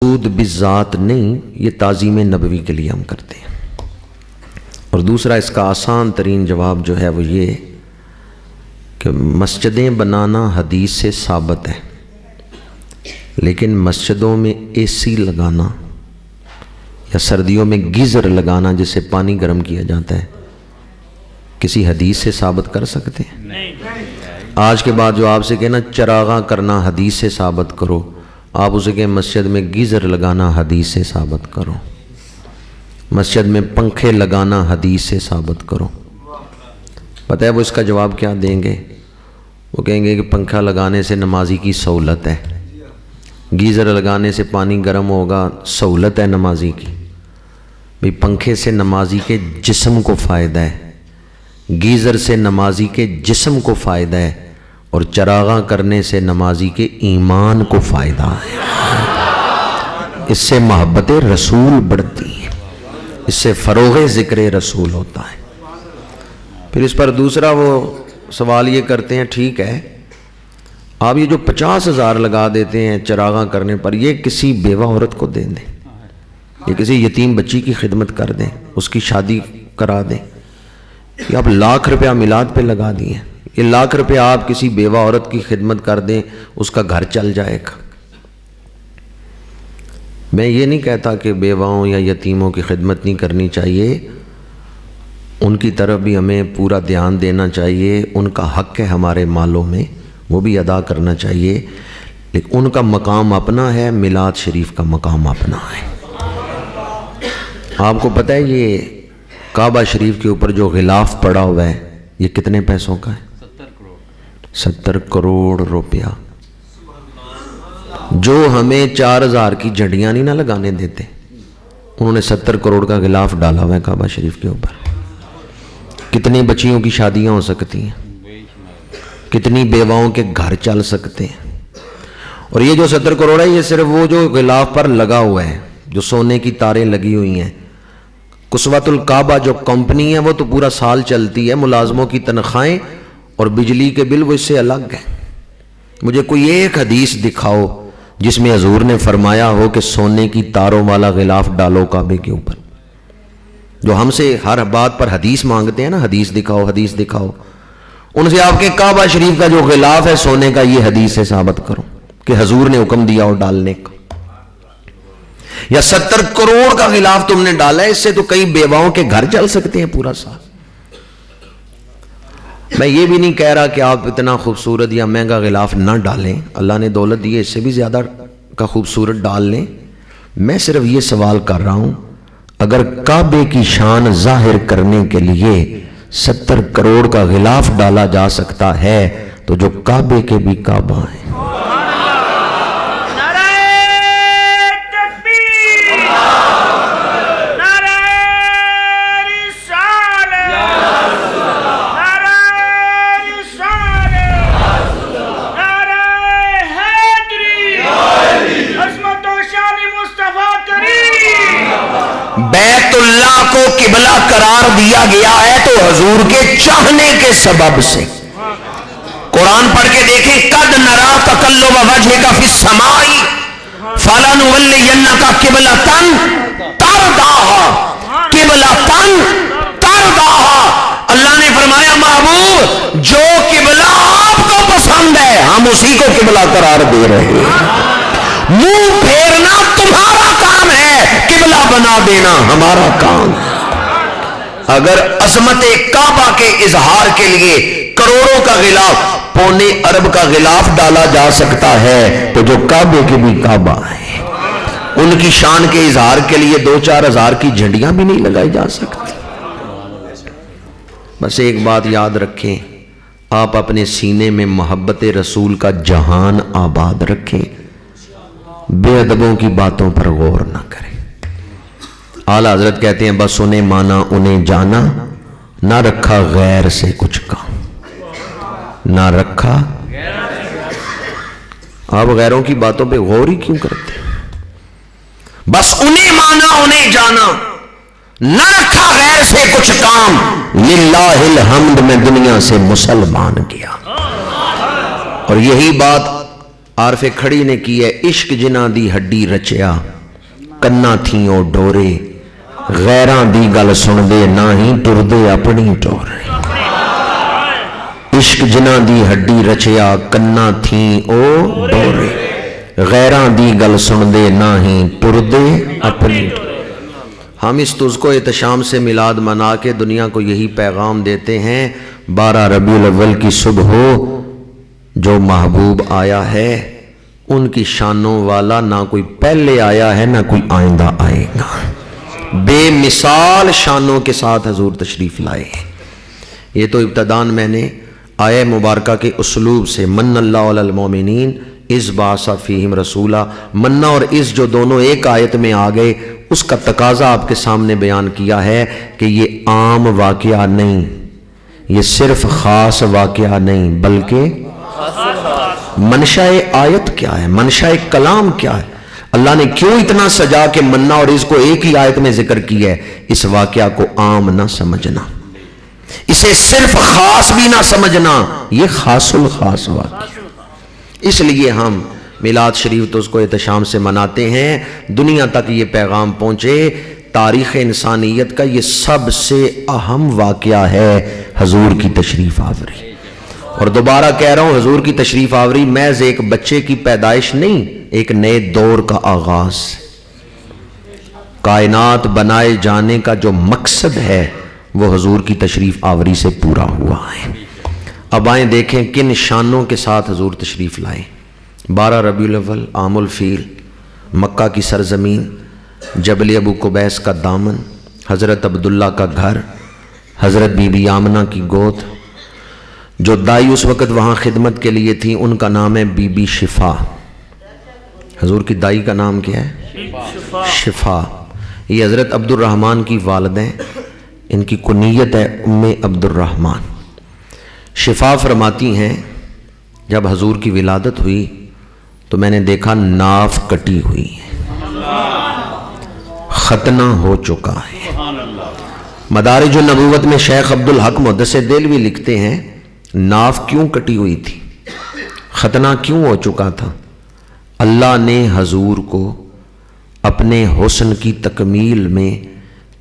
مقصود بذات نہیں، یہ تعظیم نبوی کے لیے ہم کرتے ہیں۔ اور دوسرا اس کا آسان ترین جواب جو ہے وہ یہ کہ مسجدیں بنانا حدیث سے ثابت ہے، لیکن مسجدوں میں اے سی لگانا یا سردیوں میں گیزر لگانا جس سے پانی گرم کیا جاتا ہے کسی حدیث سے ثابت کر سکتے ہیں؟ آج کے بعد جو آپ سے کہنا چراغاں کرنا حدیث سے ثابت کرو، آپ اسے کہیں مسجد میں گیزر لگانا حدیث سے ثابت کرو، مسجد میں پنکھے لگانا حدیث سے ثابت کرو۔ پتہ ہے وہ اس کا جواب کیا دیں گے؟ وہ کہیں گے کہ پنکھا لگانے سے نمازی کی سہولت ہے، گیزر لگانے سے پانی گرم ہوگا، سہولت ہے نمازی کی۔ بھئی پنکھے سے نمازی کے جسم کو فائدہ ہے، گیزر سے نمازی کے جسم کو فائدہ ہے، اور چراغاں کرنے سے نمازی کے ایمان کو فائدہ ہے۔ اس سے محبت رسول بڑھتی ہے، اس سے فروغ ذکر رسول ہوتا ہے۔ پھر اس پر دوسرا وہ سوال یہ کرتے ہیں، ٹھیک ہے آپ یہ جو 50,000 لگا دیتے ہیں چراغاں کرنے پر، یہ کسی بیوہ عورت کو دے دیں، یہ کسی یتیم بچی کی خدمت کر دیں، اس کی شادی کرا دیں، یہ آپ لاکھ روپیہ میلاد پہ لگا دیے، یہ لاکھ روپیہ آپ کسی بیوہ عورت کی خدمت کر دیں، اس کا گھر چل جائے گا۔ میں یہ نہیں کہتا کہ بیواؤں یا یتیموں کی خدمت نہیں کرنی چاہیے، ان کی طرف بھی ہمیں پورا دھیان دینا چاہیے، ان کا حق ہے ہمارے مالوں میں، وہ بھی ادا کرنا چاہیے، لیکن ان کا مقام اپنا ہے، میلاد شریف کا مقام اپنا ہے۔ آپ کو پتہ ہے یہ کعبہ شریف کے اوپر جو غلاف پڑا ہوا ہے یہ کتنے پیسوں کا ہے؟ 70 کروڑ روپیہ، جو ہمیں 4,000 کی جھنڈیاں نہیں نہ لگانے دیتے، انہوں نے 70 کروڑ کا غلاف ڈالا ہوا ہے کعبہ شریف کے اوپر۔ کتنی بچیوں کی شادیاں ہو سکتی ہیں، کتنی بیواؤں کے گھر چل سکتے ہیں۔ اور یہ جو 70 کروڑ ہے یہ صرف وہ جو غلاف پر لگا ہوا ہے، جو سونے کی تاریں لگی ہوئی ہیں۔ کسوۃ الکعبہ جو کمپنی ہے وہ تو پورا سال چلتی ہے، ملازموں کی تنخواہیں اور بجلی کے بل وہ اس سے الگ ہیں۔ مجھے کوئی ایک حدیث دکھاؤ جس میں حضور نے فرمایا ہو کہ سونے کی تاروں والا غلاف ڈالو کعبے کے اوپر۔ جو ہم سے ہر بات پر حدیث مانگتے ہیں نا، حدیث دکھاؤ حدیث دکھاؤ، ان سے آپ کے کعبہ شریف کا جو غلاف ہے سونے کا، یہ حدیث سے ثابت کرو کہ حضور نے حکم دیا ہو ڈالنے کا۔ یا 70 کروڑ کا غلاف تم نے ڈالا ہے، اس سے تو کئی بیواؤں کے گھر چل سکتے ہیں پورا سال۔ میں یہ بھی نہیں کہہ رہا کہ آپ اتنا خوبصورت یا مہنگا غلاف نہ ڈالیں، اللہ نے دولت دی ہے، اس سے بھی زیادہ کا خوبصورت ڈال لیں۔ میں صرف یہ سوال کر رہا ہوں، اگر کعبے کی شان ظاہر کرنے کے لیے 70 کروڑ کا غلاف ڈالا جا سکتا ہے تو جو کعبے کے بھی کعبہ ہیں، بیت اللہ کو قبلہ قرار دیا گیا ہے تو حضور کے چاہنے کے سبب سے۔ قرآن پڑھ کے دیکھیں، قد نرا تقلب وجہک فی السماء فلنولینک قبلۃ ترضاھا، قبلۃ ترضاھا۔ اللہ نے فرمایا محبوب جو قبلہ آپ کو پسند ہے ہم اسی کو قبلہ قرار دے رہے ہیں۔ منہ پھیرنا تمہارا کام ہے، قبلہ بنا دینا ہمارا کام ہے۔ اگر عظمت کعبہ کے اظہار کے لیے کروڑوں کا غلاف، 1.25 ارب کا غلاف ڈالا جا سکتا ہے تو جو کعبے کے بھی کعبہ ہیں ان کی شان کے اظہار کے لیے 2-4 ہزار کی جھنڈیاں بھی نہیں لگائی جا سکتی۔ بس ایک بات یاد رکھیں، آپ اپنے سینے میں محبت رسول کا جہان آباد رکھیں، بے ادبوں کی باتوں پر غور نہ کریں۔ اعلیٰ حضرت کہتے ہیں بس انہیں مانا انہیں جانا، نہ رکھا غیر سے کچھ کام، نہ رکھا۔ آپ غیروں کی باتوں پہ غور ہی کیوں کرتے ہیں؟ بس انہیں مانا انہیں جانا، نہ رکھا غیر سے کچھ کام، للہ الحمد میں دنیا سے مسلمان کیا۔ اور یہی بات عارف کھڑی نے کی ہے عشق جنہ دی ہڈی رچیا کنا تھیوں ڈورے غیراں دی گل سن دے نہ ہی ٹر دے اپنی ٹورے عشق جنہ دی ہڈی رچیا کنا تھیں او ڈورے غیراں دی گل سن دے نہ ہی ٹر دے اپنی ٹورے۔ ہم اس تذکو احتشام سے میلاد منا کے دنیا کو یہی پیغام دیتے ہیں 12 ربیع الاول کی صبح ہو جو محبوب آیا ہے ان کی شانوں والا نہ کوئی پہلے آیا ہے نہ کوئی آئندہ آئے گا، بے مثال شانوں کے ساتھ حضور تشریف لائے ہیں۔ یہ تو ابتداً میں نے آیہ مبارکہ کے اسلوب سے من اللہ علی المومنین اس بعث فیہم رسولہ، منہ اور اس جو دونوں ایک آیت میں آ گئے اس کا تقاضا آپ کے سامنے بیان کیا ہے کہ یہ عام واقعہ نہیں، یہ صرف خاص واقعہ نہیں بلکہ منشاء آیت کیا ہے، منشاء کلام کیا ہے، اللہ نے کیوں اتنا سجا کے منہ اور اس کو ایک ہی آیت میں ذکر کی ہے۔ اس واقعہ کو عام نہ سمجھنا، اسے صرف خاص بھی نہ سمجھنا، یہ خاص الخاص واقعہ۔ اس لیے ہم میلاد شریف تو اس کو احتشام سے مناتے ہیں، دنیا تک یہ پیغام پہنچے تاریخ انسانیت کا یہ سب سے اہم واقعہ ہے حضور کی تشریف آوری۔ اور دوبارہ کہہ رہا ہوں حضور کی تشریف آوری محض ایک بچے کی پیدائش نہیں، ایک نئے دور کا آغاز، کائنات بنائے جانے کا جو مقصد ہے وہ حضور کی تشریف آوری سے پورا ہوا ہے۔ اب آئیں دیکھیں کن شانوں کے ساتھ حضور تشریف لائے۔ 12 ربیع الاول عام الفیل، مکہ کی سرزمین، جبل ابو قبیس کا دامن، حضرت عبداللہ کا گھر، حضرت بی بی آمنہ کی گود، جو دائی اس وقت وہاں خدمت کے لیے تھیں ان کا نام ہے بی بی شفا۔ حضور کی دائی کا نام کیا ہے؟ شفا۔ یہ حضرت عبد الرحمن کی والدیں، ان کی کنیت ہے ام عبد الرحمن۔ شفا فرماتی ہیں جب حضور کی ولادت ہوئی تو میں نے دیکھا ناف کٹی ہوئی ہے، ختنہ ہو چکا ہے۔ مدارج النبوت میں شیخ عبدالحق محدث دہلوی لکھتے ہیں ناف کیوں کٹی ہوئی تھی، ختنہ کیوں ہو چکا تھا؟ اللہ نے حضور کو اپنے حسن کی تکمیل میں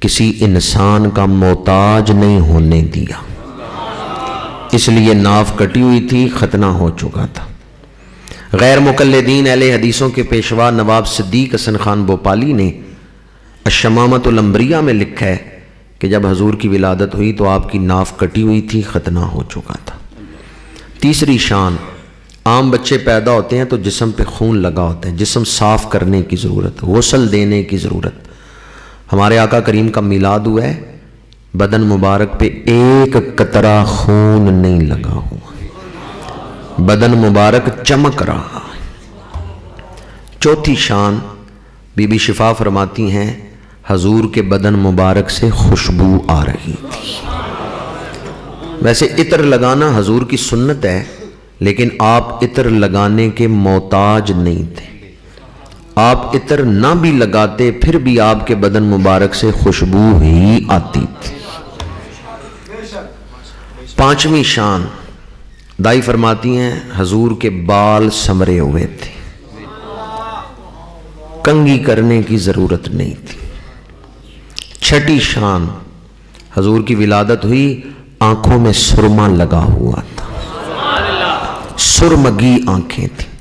کسی انسان کا محتاج نہیں ہونے دیا، اس لیے ناف کٹی ہوئی تھی، ختنہ ہو چکا تھا۔ غیر مقلدین اہل حدیثوں کے پیشوا نواب صدیق حسن خان بھوپالی نے الشمامۃ الانبریاء میں لکھا ہے کہ جب حضور کی ولادت ہوئی تو آپ کی ناف کٹی ہوئی تھی، ختنہ ہو چکا تھا۔ تیسری شان، عام بچے پیدا ہوتے ہیں تو جسم پہ خون لگا ہوتا ہے، جسم صاف کرنے کی ضرورت، غسل دینے کی ضرورت۔ ہمارے آقا کریم کا میلاد ہوا ہے، بدن مبارک پہ ایک قطرہ خون نہیں لگا ہوا، بدن مبارک چمک رہا ہے۔ چوتھی شان، بی بی شفا فرماتی ہیں حضور کے بدن مبارک سے خوشبو آ رہی تھی۔ ویسے عطر لگانا حضور کی سنت ہے، لیکن آپ عطر لگانے کے محتاج نہیں تھے، آپ عطر نہ بھی لگاتے پھر بھی آپ کے بدن مبارک سے خوشبو ہی آتی تھی۔ پانچویں شان، دائی فرماتی ہیں حضور کے بال سمرے ہوئے تھے، کنگھی کرنے کی ضرورت نہیں تھی۔ چھٹی شان، حضور کی ولادت ہوئی، آنکھوں میں سرما لگا ہوا تھا، سرمگی آنکھیں تھیں۔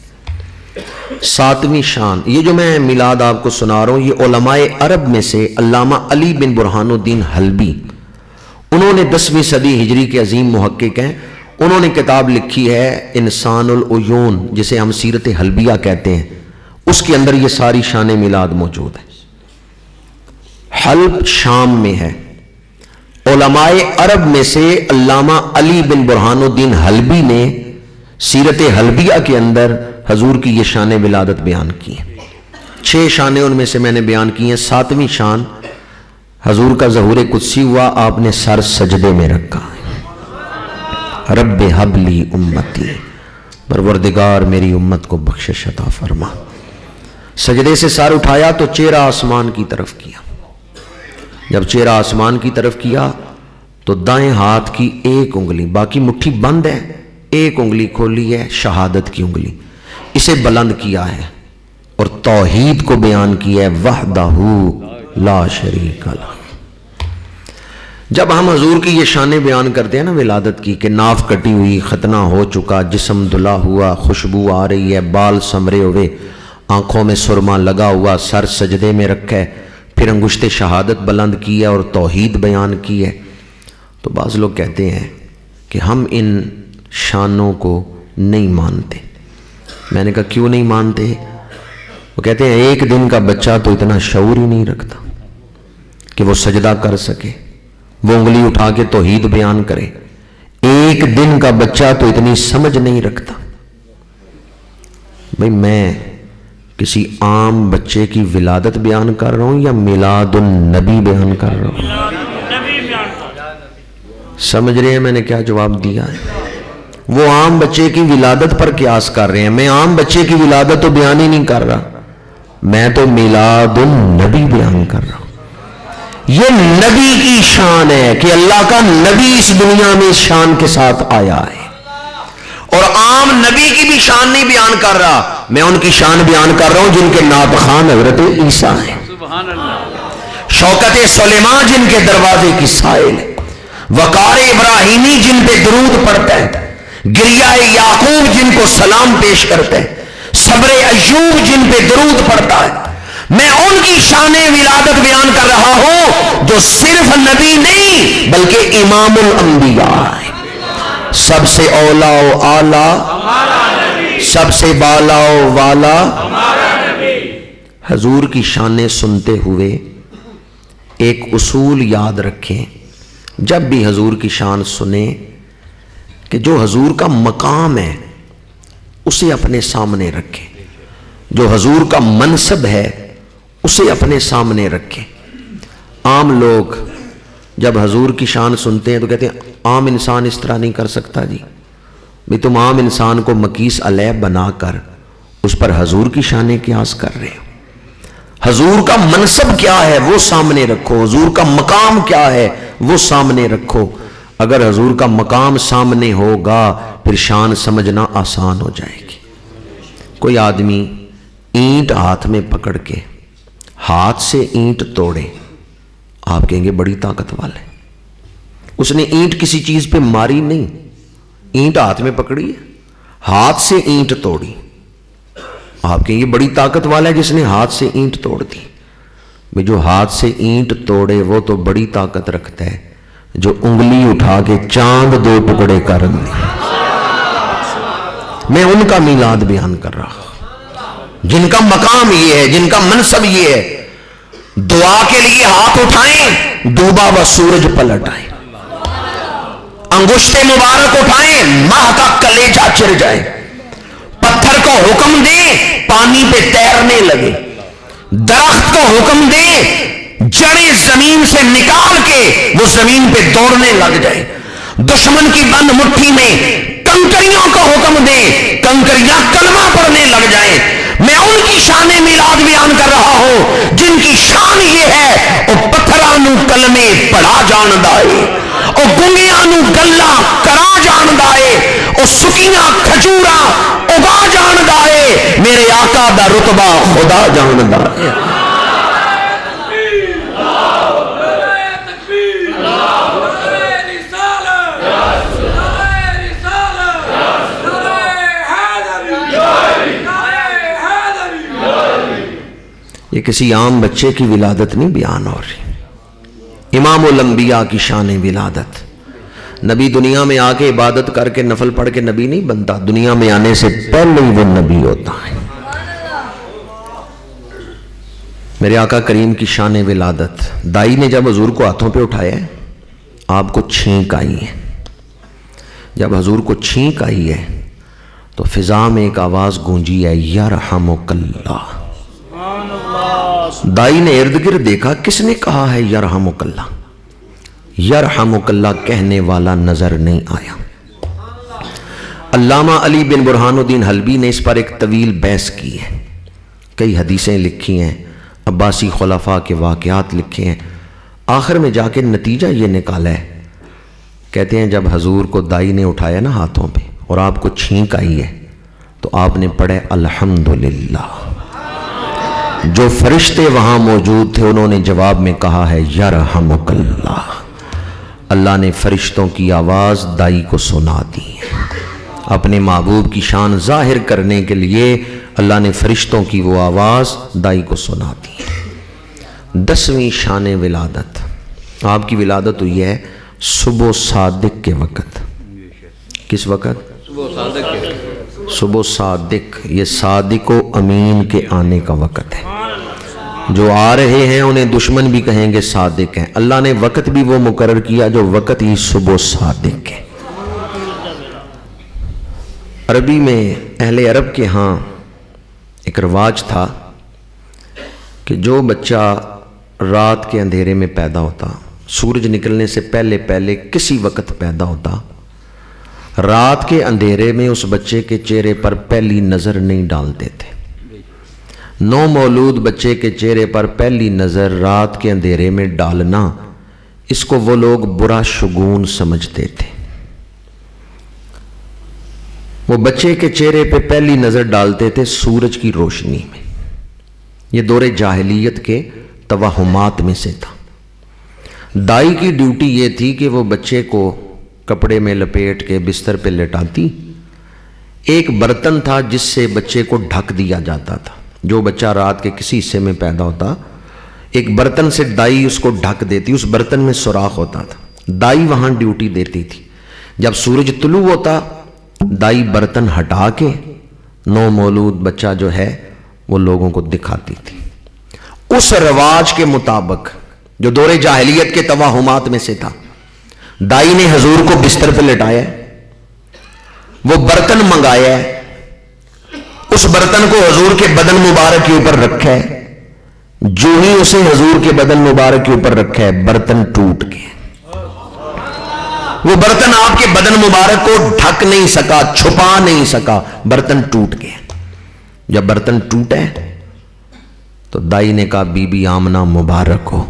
ساتویں شان، یہ جو میں میلاد آپ کو سنا رہا ہوں یہ علماء عرب میں سے علامہ علی بن برہان الدین حلبی، انہوں نے 10ویں صدی ہجری کے عظیم محقق ہیں، انہوں نے کتاب لکھی ہے انسان العیون جسے ہم سیرت حلبیہ کہتے ہیں، اس کے اندر یہ ساری شان میلاد موجود ہے۔ حلب شام میں ہے، علماء عرب میں سے علامہ علی بن برہان الدین حلبی نے سیرت حلبیہ کے اندر حضور کی یہ شان ولادت بیان کی ہیں۔ 6 شانیں ان میں سے میں نے بیان کی ہیں۔ 7ویں شان، حضور کا ظہور قدسی ہوا، آپ نے سر سجدے میں رکھا ہے، رب حب لی امتی، پروردگار میری امت کو بخشش عطا فرما۔ سجدے سے سر اٹھایا تو چہرہ آسمان کی طرف کیا، جب چہرہ آسمان کی طرف کیا تو دائیں ہاتھ کی ایک انگلی، باقی مٹھی بند ہے، ایک انگلی کھولی ہے شہادت کی انگلی، اسے بلند کیا ہے اور توحید کو بیان کیا ہے، وحدہ لا شریک لہ۔ جب ہم حضور کی یہ شانیں بیان کرتے ہیں نا ولادت کی، کہ ناف کٹی ہوئی، ختنہ ہو چکا، جسم دھلا ہوا، خوشبو آ رہی ہے، بال سمرے ہوئے، آنکھوں میں سرما لگا ہوا، سر سجدے میں رکھا ہے، پھر انگشت شہادت بلند کی ہے اور توحید بیان کی ہے، تو بعض لوگ کہتے ہیں کہ ہم ان شانوں کو نہیں مانتے۔ میں نے کہا کیوں نہیں مانتے؟ وہ کہتے ہیں ایک دن کا بچہ تو اتنا شعور ہی نہیں رکھتا کہ وہ سجدہ کر سکے، وہ انگلی اٹھا کے توحید بیان کرے۔ ایک دن کا بچہ تو اتنی سمجھ نہیں رکھتا۔ بھئی میں کسی عام بچے کی ولادت بیان کر رہا ہوں یا میلاد النبی بیان کر رہا ہوں؟ سمجھ رہے ہیں میں نے کیا جواب دیا ہے؟ وہ عام بچے کی ولادت پر قیاس کر رہے ہیں، میں عام بچے کی ولادت تو بیان ہی نہیں کر رہا، میں تو میلاد النبی بیان کر رہا ہوں۔ یہ نبی کی شان ہے کہ اللہ کا نبی اس دنیا میں اس شان کے ساتھ آیا ہے، اور عام نبی کی بھی شان نہیں بیان کر رہا، میں ان کی شان بیان کر رہا ہوں جن کے نعت خوان حضرت عیسیٰ ہیں، شوکت سلیمان جن کے دروازے کی سائل ہے، وقار ابراہیمی جن پہ درود پڑتا ہے، گریہ یعقوب جن کو سلام پیش کرتے ہیں، صبر ایوب جن پہ درود پڑتا ہے۔ میں ان کی شان ولادت بیان کر رہا ہوں جو صرف نبی نہیں بلکہ امام الانبیاء ہے، سب سے اولا و اعلی، سب سے بالا و والا۔ حضور کی شانیں سنتے ہوئے ایک اصول یاد رکھیں، جب بھی حضور کی شان سنیں کہ جو حضور کا مقام ہے اسے اپنے سامنے رکھیں، جو حضور کا منصب ہے اسے اپنے سامنے رکھیں۔ عام لوگ جب حضور کی شان سنتے ہیں تو کہتے ہیں عام انسان اس طرح نہیں کر سکتا جی، بھی تم عام انسان کو مقیس علیہ بنا کر اس پر حضور کی شانیں قیاس کر رہے ہو۔ حضور کا منصب کیا ہے وہ سامنے رکھو، حضور کا مقام کیا ہے وہ سامنے رکھو۔ اگر حضور کا مقام سامنے ہوگا پھر شان سمجھنا آسان ہو جائے گی۔ کوئی آدمی اینٹ ہاتھ میں پکڑ کے ہاتھ سے اینٹ توڑے، آپ کہیں گے بڑی طاقت والا ہے، اس نے اینٹ کسی چیز پہ ماری نہیں، اینٹ ہاتھ میں پکڑی ہے، ہاتھ سے اینٹ توڑی، آپ کہیں گے بڑی طاقت والا ہے جس نے ہاتھ سے اینٹ توڑ دی۔ میں جو ہاتھ سے اینٹ توڑے وہ تو بڑی طاقت رکھتا ہے جو انگلی اٹھا کے چاند دو ٹکڑے کر دے۔ میں ان کا میلاد بیان کر رہا ہوں جن کا مقام یہ ہے، جن کا منصب یہ ہے، دعا کے لیے ہاتھ اٹھائیں ڈوبا ہوا سورج پلٹ آئے، انگشت مبارک اٹھائیں ماہ کا کلیجہ چر جائے، پتھر کو حکم دیں پانی پہ تیرنے لگے، درخت کو حکم دیں جڑیں زمین سے نکال کے وہ زمین پہ دوڑنے لگ جائے، دشمن کی بند مٹھی میں کنکریوں کو حکم دیں کنکریاں کلمہ پڑھنے لگ جائیں۔ میں ان کی شان میلاد بیان کر رہا ہوں جن کی شان یہ ہے او پتھرانو کلمے پڑھا جان دائے، او گنگیانو گلہ کرا جان دائے، او سکیاں کھجورا اگا جان دائے، میرے آقا دا رتبہ خدا جان دائے۔ یہ کسی عام بچے کی ولادت نہیں بیان ہو رہی، امام الانبیاء کی شان ولادت۔ نبی دنیا میں آ کے عبادت کر کے نفل پڑھ کے نبی نہیں بنتا، دنیا میں آنے سے پہلے ہی وہ نبی ہوتا ہے۔ میرے آقا کریم کی شان ولادت، دائی نے جب حضور کو ہاتھوں پہ اٹھایا ہے آپ کو چھینک آئی ہے، جب حضور کو چھینک آئی ہے تو فضا میں ایک آواز گونجی ہے یرحمک اللہ۔ دائی نے ارد گرد دیکھا، کس نے کہا ہے یرحمک اللہ؟ یرحمک اللہ کہنے والا نظر نہیں آیا۔ علامہ علی بن برہان الدین حلبی نے اس پر ایک طویل بحث کی ہے، کئی حدیثیں لکھی ہیں، عباسی خلفاء کے واقعات لکھے ہیں، آخر میں جا کے نتیجہ یہ نکالا ہے، کہتے ہیں جب حضور کو دائی نے اٹھایا نا ہاتھوں پہ اور آپ کو چھینک آئی ہے تو آپ نے پڑھے الحمدللہ. جو فرشتے وہاں موجود تھے انہوں نے جواب میں کہا ہے یرحمک اللہ. اللہ نے فرشتوں کی آواز دائی کو سنا دی. اپنے محبوب کی شان ظاہر کرنے کے لیے اللہ نے فرشتوں کی وہ آواز دائی کو سنا دی. 10ویں شان ولادت. آپ کی ولادت ہوئی ہے صبح صادق کے وقت. کس وقت؟ صبح صادق. یہ صادق و امین کے آنے کا وقت ہے. جو آ رہے ہیں انہیں دشمن بھی کہیں گے صادق ہیں. اللہ نے وقت بھی وہ مقرر کیا جو وقت ہی صبح صادق ہے. عربی میں اہل عرب کے ہاں ایک رواج تھا کہ جو بچہ رات کے اندھیرے میں پیدا ہوتا، سورج نکلنے سے پہلے پہلے کسی وقت پیدا ہوتا، رات کے اندھیرے میں اس بچے کے چہرے پر پہلی نظر نہیں ڈالتے تھے. نو مولود بچے کے چہرے پر پہلی نظر رات کے اندھیرے میں ڈالنا، اس کو وہ لوگ برا شگون سمجھتے تھے. وہ بچے کے چہرے پہ پہلی نظر ڈالتے تھے سورج کی روشنی میں. یہ دور جاہلیت کے توہمات میں سے تھا. دائی کی ڈیوٹی یہ تھی کہ وہ بچے کو کپڑے میں لپیٹ کے بستر پہ لٹاتی. ایک برتن تھا جس سے بچے کو ڈھک دیا جاتا تھا. جو بچہ رات کے کسی حصے میں پیدا ہوتا، ایک برتن سے دائی اس کو ڈھک دیتی. اس برتن میں سوراخ ہوتا تھا. دائی وہاں ڈیوٹی دیتی تھی. جب سورج طلوع ہوتا دائی برتن ہٹا کے نو مولود بچہ جو ہے وہ لوگوں کو دکھاتی تھی. اس رواج کے مطابق جو دور جاہلیت کے توہمات میں سے تھا، دائی نے حضور کو بستر پہ لٹایا، وہ برتن منگایا، اس برتن کو حضور کے بدن مبارک کے اوپر رکھا ہے. جو ہی اسے حضور کے بدن مبارک کے اوپر رکھا ہے برتن ٹوٹ گئے. وہ برتن آپ کے بدن مبارک کو ڈھک نہیں سکا، چھپا نہیں سکا، برتن ٹوٹ گئے. جب برتن ٹوٹے تو دائی نے کہا بی بی آمنہ مبارک ہو،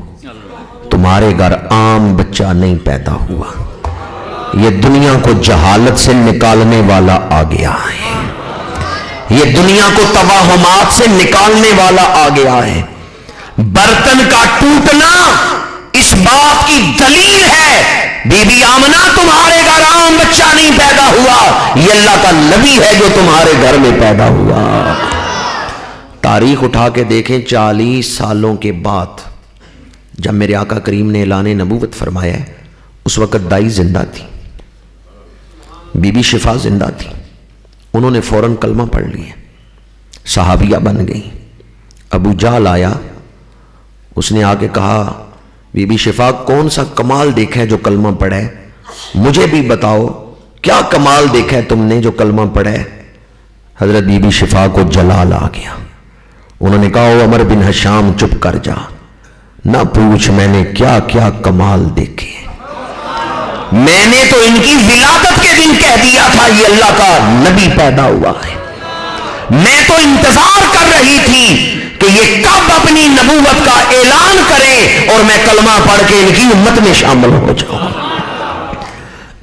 تمہارے گھر عام بچہ نہیں پیدا ہوا، یہ دنیا کو جہالت سے نکالنے والا آ گیا ہے، یہ دنیا کو توہمات سے نکالنے والا آ گیا ہے. برتن کا ٹوٹنا اس بات کی دلیل ہے بی بی آمنہ تمہارے گھر عام بچہ نہیں پیدا ہوا، یہ اللہ کا نبی ہے جو تمہارے گھر میں پیدا ہوا. تاریخ اٹھا کے دیکھیں 40 سالوں کے بعد جب میرے آقا کریم نے اعلان نبوت فرمایا ہے، اس وقت دائی زندہ تھی، بی بی شفا زندہ تھی. انہوں نے فوراً کلمہ پڑھ لیا، صحابیہ بن گئی. ابو جہل آیا، اس نے آ کے کہا بی بی شفا کون سا کمال دیکھا ہے جو کلمہ پڑھا ہے؟ مجھے بھی بتاؤ کیا کمال دیکھا ہے تم نے جو کلمہ پڑھا ہے؟ حضرت بی بی شفا کو جلال آ گیا. انہوں نے کہا عمر بن حشام چپ کر جا، نہ پوچھ میں نے کیا کیا کمال دیکھے. میں نے تو ان کی ولادت کے دن کہہ دیا تھا یہ اللہ کا نبی پیدا ہوا ہے. میں تو انتظار کر رہی تھی کہ یہ کب اپنی نبوت کا اعلان کرے اور میں کلمہ پڑھ کے ان کی امت میں شامل ہو جاؤں.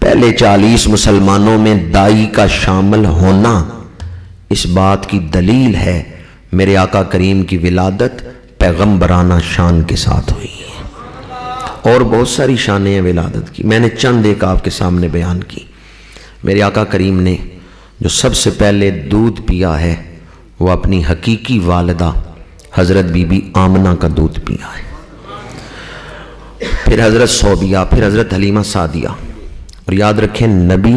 پہلے 40 مسلمانوں میں دائی کا شامل ہونا اس بات کی دلیل ہے میرے آقا کریم کی ولادت پیغمبرانہ شان کے ساتھ ہوئی ہے. اور بہت ساری شانیں ہیں ولادت کی، میں نے چند ایک آپ کے سامنے بیان کی. میرے آقا کریم نے جو سب سے پہلے دودھ پیا ہے وہ اپنی حقیقی والدہ حضرت بی بی آمنہ کا دودھ پیا ہے. پھر حضرت صوبیہ، پھر حضرت حلیمہ سعدیہ. اور یاد رکھیں نبی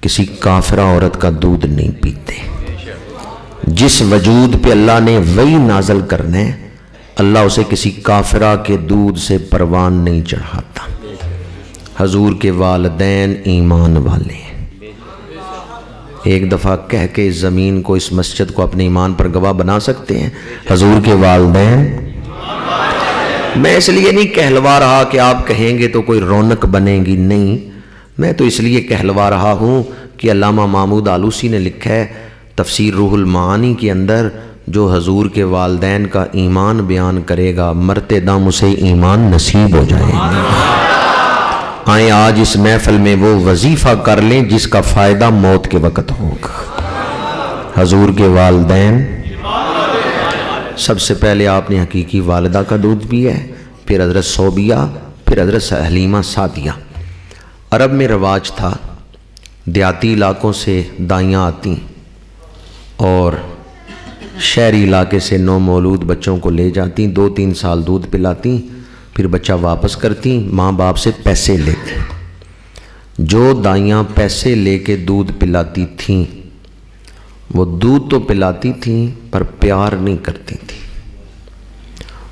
کسی کافرہ عورت کا دودھ نہیں پیتے. جس وجود پہ اللہ نے وہی نازل کرنے، اللہ اسے کسی کافرہ کے دودھ سے پروان نہیں چڑھاتا. حضور کے والدین ایمان والے ہیں. ایک دفعہ کہہ کے اس زمین کو، اس مسجد کو اپنے ایمان پر گواہ بنا سکتے ہیں حضور کے والدین. میں اس لیے نہیں کہلوا رہا کہ آپ کہیں گے تو کوئی رونق بنے گی، نہیں، میں تو اس لیے کہلوا رہا ہوں کہ علامہ محمود آلوسی نے لکھا ہے تفسیر روح المعانی کے اندر، جو حضور کے والدین کا ایمان بیان کرے گا مرتے دم اسے ایمان نصیب ہو جائے گا. آئیں آج اس محفل میں وہ وظیفہ کر لیں جس کا فائدہ موت کے وقت ہوگا. حضور کے والدین، سب سے پہلے آپ نے حقیقی والدہ کا دودھ پیا ہے، پھر حضرت صوبیہ، پھر حضرت حلیمہ سعدیہ۔ عرب میں رواج تھا، دیہاتی علاقوں سے دائیاں آتی اور شہری علاقے سے نو مولود بچوں کو لے جاتی، 2-3 سال دودھ پلاتی، پھر بچہ واپس کرتی، ماں باپ سے پیسے لیتی۔ جو دائیاں پیسے لے کے دودھ پلاتی تھیں وہ دودھ تو پلاتی تھیں پر پیار نہیں کرتی تھیں۔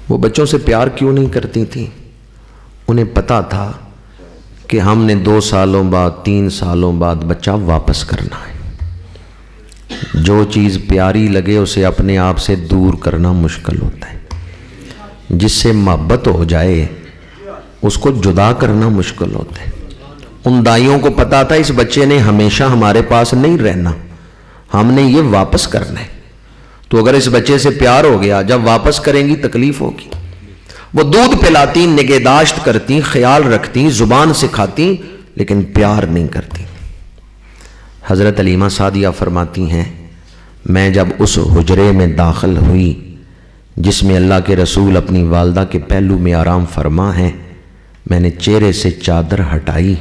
وہ بچوں سے پیار کیوں نہیں کرتی تھیں؟ انہیں پتا تھا کہ ہم نے 2 سالوں بعد 3 سالوں بعد بچہ واپس کرنا ہے۔ جو چیز پیاری لگے اسے اپنے آپ سے دور کرنا مشکل ہوتا ہے، جس سے محبت ہو جائے اس کو جدا کرنا مشکل ہوتا ہے۔ ان دائیوں کو پتا تھا اس بچے نے ہمیشہ ہمارے پاس نہیں رہنا، ہم نے یہ واپس کرنا ہے، تو اگر اس بچے سے پیار ہو گیا جب واپس کریں گی تکلیف ہوگی۔ وہ دودھ پلاتی، نگہداشت کرتی، خیال رکھتی، زبان سکھاتی، لیکن پیار نہیں کرتی۔ حضرت حلیمہ سعدیہ فرماتی ہیں، میں جب اس حجرے میں داخل ہوئی جس میں اللہ کے رسول اپنی والدہ کے پہلو میں آرام فرما ہیں، میں نے چہرے سے چادر ہٹائی،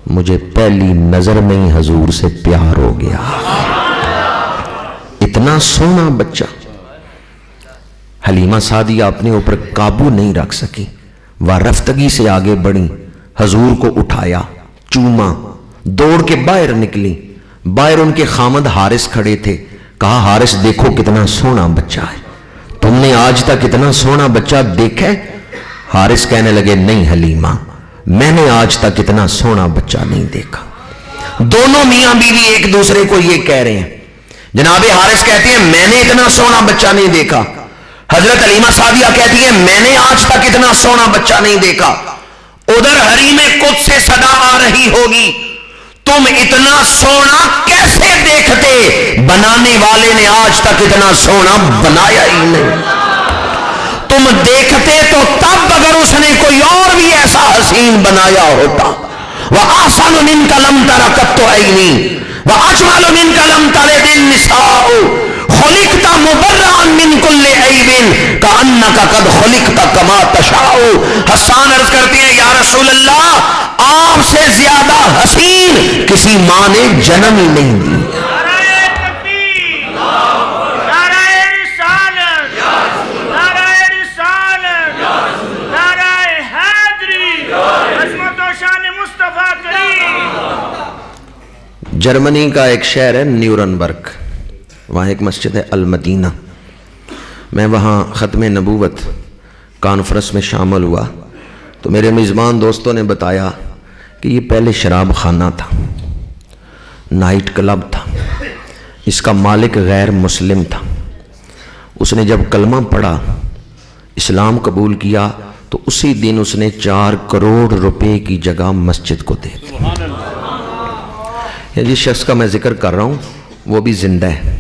مجھے پہلی نظر میں ہی حضور سے پیار ہو گیا۔ اتنا سونا بچہ۔ حلیمہ سعدیہ اپنے اوپر قابو نہیں رکھ سکی، وارفتگی سے آگے بڑھی، حضور کو اٹھایا، چوما، دوڑ کے باہر نکلی۔ باہر ان کے خامد حارث کھڑے تھے، کہا حارث دیکھو کتنا سونا بچہ ہے، تم نے آج تک اتنا سونا بچہ دیکھا ہے؟ حارث کہنے لگے نہیں حلیمہ، میں نے آج تک اتنا سونا بچہ نہیں دیکھا۔ دونوں میاں بیوی ایک دوسرے کو یہ کہہ رہے ہیں۔ جناب حارث کہتے ہیں میں نے اتنا سونا بچہ نہیں دیکھا، حضرت حلیمہ سعدیہ کہتی ہے میں نے آج تک اتنا سونا بچہ نہیں دیکھا۔ ادھر حریم قدس سے صدا آ رہی ہوگی، تم اتنا سونا کیسے دیکھتے؟ بنانے والے نے آج تک اتنا سونا بنایا ہی نہیں۔ تم دیکھتے تو تب اگر اس نے کوئی اور بھی ایسا حسین بنایا ہوتا۔ وَأَحْسَنُ مِنْكَ لَمْ تَرَ قَطُّ عَيْنِي وَأَجْمَلُ مِنْكَ لَمْ تَلِدِ النِّسَاءُ خُلِقْتَ مُبَرَّأً مِنْ كُلِّ عَيْبٍ كَأَنَّكَ قَدْ خُلِقْتَ كَمَا تَشَاءُ۔ حسان عرض کرتی ہیں یا رسول اللہ، آپ سے زیادہ حسین کسی ماں نے جنم ہی نہیں دی۔ جرمنی کا ایک شہر ہے نیورنبرگ، وہاں ایک مسجد ہے المدینہ۔ میں وہاں ختم نبوت کانفرنس میں شامل ہوا تو میرے میزبان دوستوں نے بتایا کہ یہ پہلے شراب خانہ تھا، نائٹ کلب تھا، اس کا مالک غیر مسلم تھا۔ اس نے جب کلمہ پڑھا، اسلام قبول کیا، تو اسی دن اس نے 4 کروڑ روپے کی جگہ مسجد کو دے دی۔ جس شخص کا میں ذکر کر رہا ہوں وہ بھی زندہ ہے،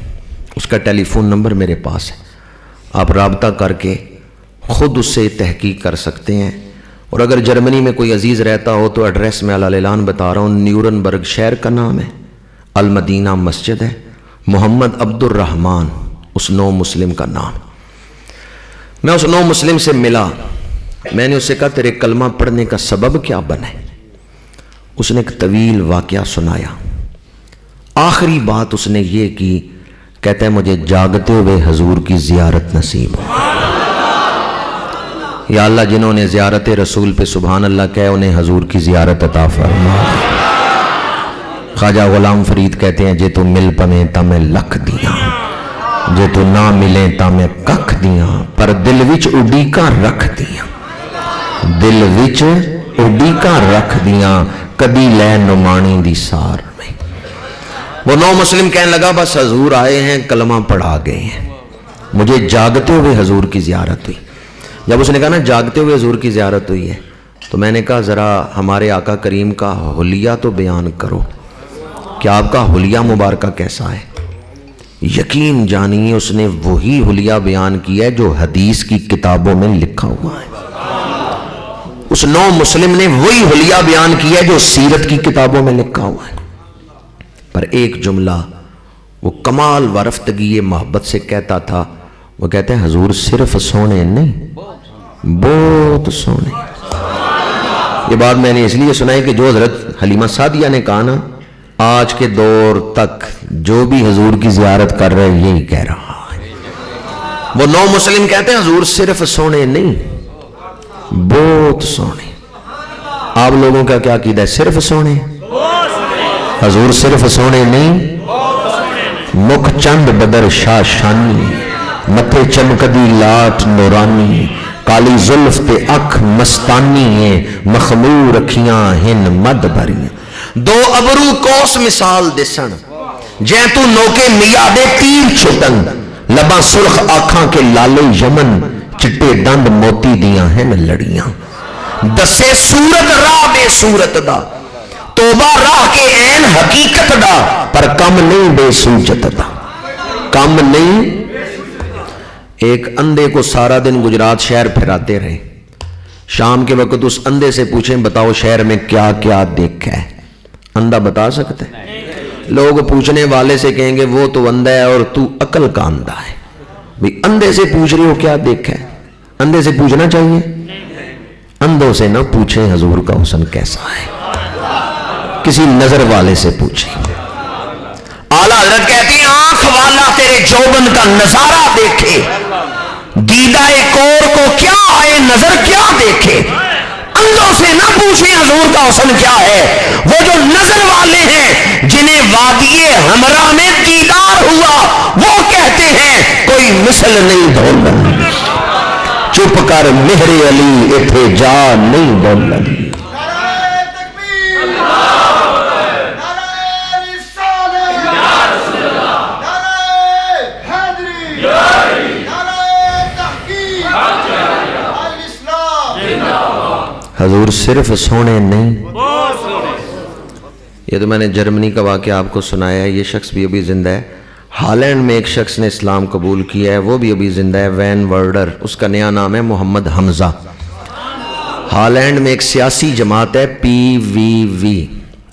اس کا ٹیلی فون نمبر میرے پاس ہے، آپ رابطہ کر کے خود اس سے تحقیق کر سکتے ہیں۔ اور اگر جرمنی میں کوئی عزیز رہتا ہو تو ایڈریس میں اعلان بتا رہا ہوں، نیورنبرگ شہر کا نام ہے، المدینہ مسجد ہے، محمد عبد الرحمن اس نو مسلم کا نام۔ میں اس نو مسلم سے ملا، میں نے اس سے کہا تیرے کلمہ پڑھنے کا سبب کیا بنے؟ اس نے ایک طویل واقعہ سنایا۔ آخری بات اس نے یہ کی، کہتا ہے مجھے جاگتے ہوئے حضور کی زیارت نصیب ہو۔ یا اللہ جنہوں نے زیارت رسول پہ سبحان اللہ کہے انہیں حضور کی زیارت عطا فرما۔ خواجہ غلام فرید کہتے ہیں جے تو مل پمیں تا میں لکھ دیاں، جے تو نہ ملیں تا میں ککھ دیاں، پر دل وچ اڈیکاں رکھ دیاں، دل وچ اڈیکاں رکھ دیاں، کدی لے نمانی دی سار میں۔ وہ نو مسلم کہنے لگا بس حضور آئے ہیں، کلمہ پڑھا گئے ہیں، مجھے جاگتے ہوئے حضور کی زیارت ہوئی۔ جب اس نے کہا نا جاگتے ہوئے حضور کی زیارت ہوئی ہے، تو میں نے کہا ذرا ہمارے آقا کریم کا حلیہ تو بیان کرو کہ آپ کا حلیہ مبارکہ کیسا ہے۔ یقین جانیے اس نے وہی حلیہ بیان کیا ہے جو حدیث کی کتابوں میں لکھا ہوا ہے۔ اس نو مسلم نے وہی حلیہ بیان کیا ہے جو سیرت کی کتابوں میں لکھا ہوا ہے۔ پر ایک جملہ وہ کمال و رفتگی محبت سے کہتا تھا، وہ کہتے ہیں حضور صرف سونے نہیں، بہت سونے۔ یہ بات میں نے اس لیے سنائی کہ جو حضرت حلیمہ سعدیہ نے کہا نا، آج کے دور تک جو بھی حضور کی زیارت کر رہے یہی کہہ رہا ہے۔ وہ نو مسلم کہتے ہیں حضور صرف سونے نہیں، بہت سونے۔ آپ لوگوں کا کیا عقیدہ ہے؟ صرف سونے؟ حضور صرف سونے نہیں، مکھ چند بدر شاہ شانی، متھے چمکدی لاٹ نورانی، کالی زلف تے اکھ مستانی ہیں، مخمور رکھیاں ہن مد بھریاں، دو ابرو کوس مثال دسن، جے تو نوکے میادے تیر چھٹن، لباں سرخ آنکھاں کے لالے یمن، چٹے دند موتی دیاں ہیں لڑیاں، دسے صورت راہ بے صورت دا، توبہ راہ کے عین حقیقت دا، پر کم نہیں بے سوجت دا، کم نہیں۔ ایک اندھے کو سارا دن گجرات شہر پھراتے رہے، شام کے وقت اس اندھے سے پوچھیں بتاؤ شہر میں کیا کیا دیکھا ہے؟ اندھا بتا سکتے ہیں؟ لوگ پوچھنے والے سے کہیں گے وہ تو اندھا ہے اور تو عقل کا اندھا ہے۔ بھئی اندھے سے پوچھ رہے ہو کیا دیکھا ہے؟ اندھے سے پوچھنا چاہیے؟ اندھوں سے نہ پوچھیں حضور کا حسن کیسا ہے، کسی نظر والے سے پوچھیں۔ اعلیٰ حضرت کہتی ہیں آنکھ والا تیرے جوبن کا نظارہ دیکھے، دیدہ کور کو کیا آئے نظر کیا دیکھے۔ اندھوں سے نہ پوچھیں حضور کا حسن کیا ہے، وہ جو نظر والے ہیں جنہیں وادی ہمراہ میں دیدار ہوا، وہ کہتے ہیں کوئی مثل نہیں دھولن، چپ کر مہر علی اتھے جا نہیں دھولن۔ حضور صرف سونے نہیں۔ یہ تو میں نے جرمنی کا واقعہ آپ کو سنایا ہے، یہ شخص بھی ابھی زندہ ہے۔ ہالینڈ میں ایک شخص نے اسلام قبول کیا ہے، وہ بھی ابھی زندہ ہے، وین ورڈر، اس کا نیا نام ہے محمد حمزہ۔ ہالینڈ میں ایک سیاسی جماعت ہے PVV،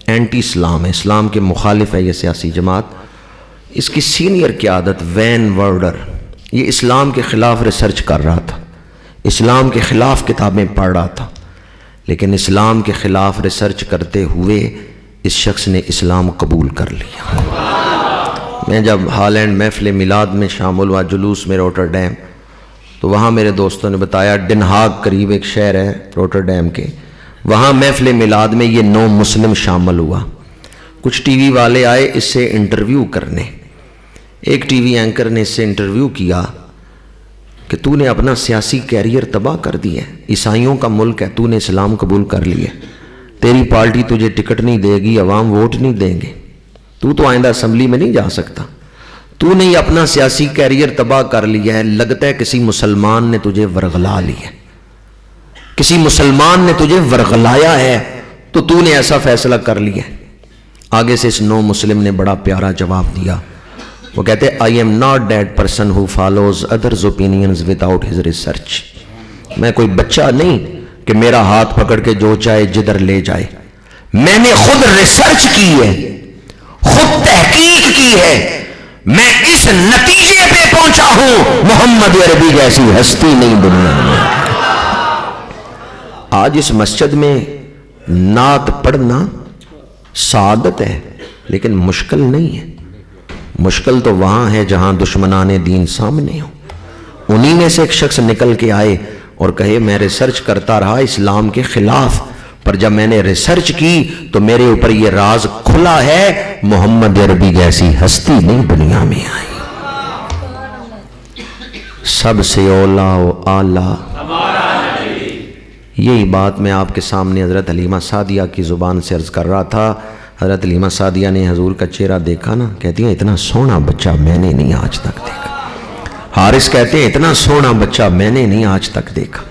اینٹی اسلام ہے، اسلام کے مخالف ہے یہ سیاسی جماعت۔ اس کی سینئر قیادت وین ورڈر، یہ اسلام کے خلاف ریسرچ کر رہا تھا، اسلام کے خلاف کتابیں پڑھ رہا تھا، لیکن اسلام کے خلاف ریسرچ کرتے ہوئے اس شخص نے اسلام قبول کر لیا۔ میں جب ہالینڈ محفل میلاد میں شامل ہوا، جلوس میں روٹرڈیم، تو وہاں میرے دوستوں نے بتایا ڈن ہاگ قریب ایک شہر ہے روٹرڈیم کے، وہاں محفل میلاد میں یہ 9 مسلم شامل ہوا۔ کچھ ٹی وی والے آئے اس سے انٹرویو کرنے، ایک ٹی وی اینکر نے اس سے انٹرویو کیا کہ تو نے اپنا سیاسی کیریئر تباہ کر دیا ہے، عیسائیوں کا ملک ہے، تو نے اسلام قبول کر لیا، تیری پارٹی تجھے ٹکٹ نہیں دے گی، عوام ووٹ نہیں دیں گے، تو آئندہ اسمبلی میں نہیں جا سکتا، تو نے اپنا سیاسی کیریئر تباہ کر لیا ہے، لگتا ہے کسی مسلمان نے تجھے ورغلا لیا، کسی مسلمان نے تجھے ورغلایا ہے تو نے ایسا فیصلہ کر لیا۔ آگے سے اس 9 مسلم نے بڑا پیارا جواب دیا، وہ کہتے I am not that person who follows others' opinions without his research۔ میں کوئی بچہ نہیں کہ میرا ہاتھ پکڑ کے جو چاہے جدھر لے جائے، میں نے خود ریسرچ کی ہے، خود تحقیق کی ہے، میں اس نتیجے پہ پہنچا ہوں محمد عربی جیسی ہستی نہیں دنیا میں۔ آج اس مسجد میں نعت پڑھنا سعادت ہے لیکن مشکل نہیں ہے، مشکل تو وہاں ہے جہاں دشمنان دین سامنے ہوں۔ انہی میں سے ایک شخص نکل کے آئے اور کہے میں ریسرچ کرتا رہا اسلام کے خلاف، پر جب میں نے ریسرچ کی تو میرے اوپر یہ راز کھلا ہے، محمد عربی جیسی ہستی نہیں دنیا میں آئی۔ سب سے اولا و اعلیٰ، یہی بات میں آپ کے سامنے حضرت حلیمہ سعدیہ کی زبان سے عرض کر رہا تھا۔ حضرت حلیمہ سعدیہ نے حضور کا چہرہ دیکھا نا، کہتی ہیں اتنا سونا بچہ میں نے نہیں آج تک دیکھا۔ حارث کہتے ہیں اتنا سونا بچہ میں نے نہیں آج تک دیکھا۔